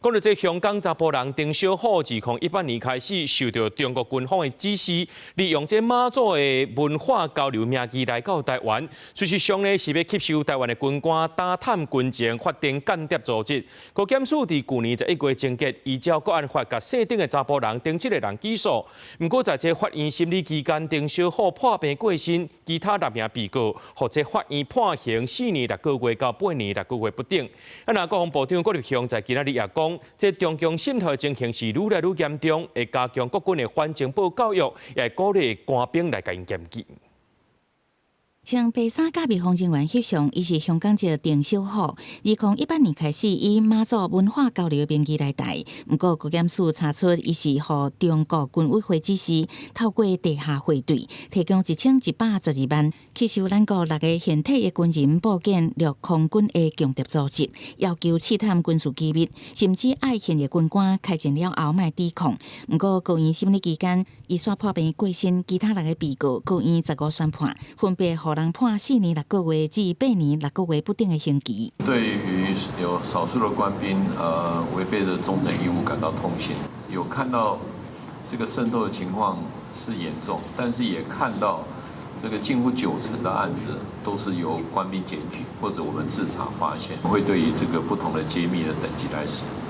講到這香港查甫人丁小虎，自2018年開始受到中國軍方的指示，利用這馬祖的文化交流名義來到台灣。事實上呢，是要吸收台灣的軍官，打探軍情，發展間諜組織。國檢署在去年11月偵結，依照國安法甲姓丁的查甫人丁7個人起訴。不過在這法院審理期間，丁小虎破病過身，其他6名被告或者法院判刑4年6個月到8年6個月不等。那國防部長郭立雄在今仔日也講，這中共滲透的情形是愈來愈嚴重，會加強國軍的反情報教育，也會鼓勵官兵來甲因檢舉。穿白衫甲蜜風人員翕相，伊是香港籍丁小虎。2018年開始以馬祖文化交流名義來台，不過國檢署查出伊是獲中國軍委會指示，透過地下匯兌提供1112萬，吸收咱國6個現體的軍人部件，入空軍的強諜組織，要求刺探軍事機密，甚至愛現役軍官開戰了後賣抵抗。不過高院審理期間，伊煞破病過身，其他6個被告高院15宣判，分別互人判4年6個月至8年6個月不等的刑期。對於有少數的官兵違背着忠誠義務感到痛心，有看到這個滲透的情況是嚴重，但是也看到這個近乎90%的案子都是由官兵檢舉或者我們自查發現，會對於這個不同的機密的等級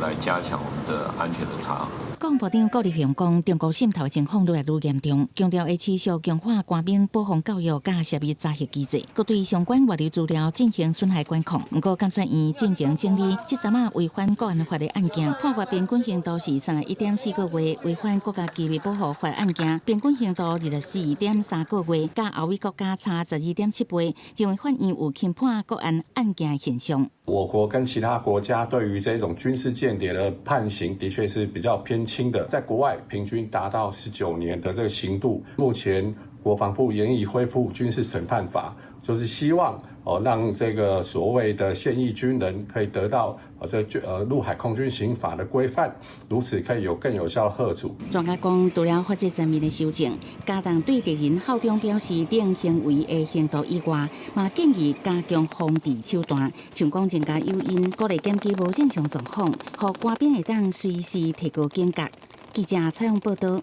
來加強我們的安全的查核。國防部長郭立雄講，中國滲透的情況愈來愈嚴重，強調會持續強化官兵保防教育甲涉入查核機制，佮對相關外流資料進行損害管控。不過，監察院進前整理這陣啊違反國安法的案件，判決平均刑度是31.4個月；違反國家機密保護法案件，平均刑度24.3個月，甲後位國家差12.7倍，認為法院有輕判國安案件現象。我國跟其他國家對於這種軍事間諜的判刑，的確是比較偏輕的，在國外平均達到19年的這個刑度。目前國防部研議恢復軍事審判法，就是希望讓這個所謂的現役軍人可以得到陸海空軍刑法的規範，如此可以有更有效的嚇阻。專家講，除了法制層面的修正，加強對敵人效忠表示等行為的限度以外，嘛建議加強防治手段，像講增加誘因，鼓勵檢舉無正常狀況，讓官兵會當隨時提高警覺。記者採訪報道。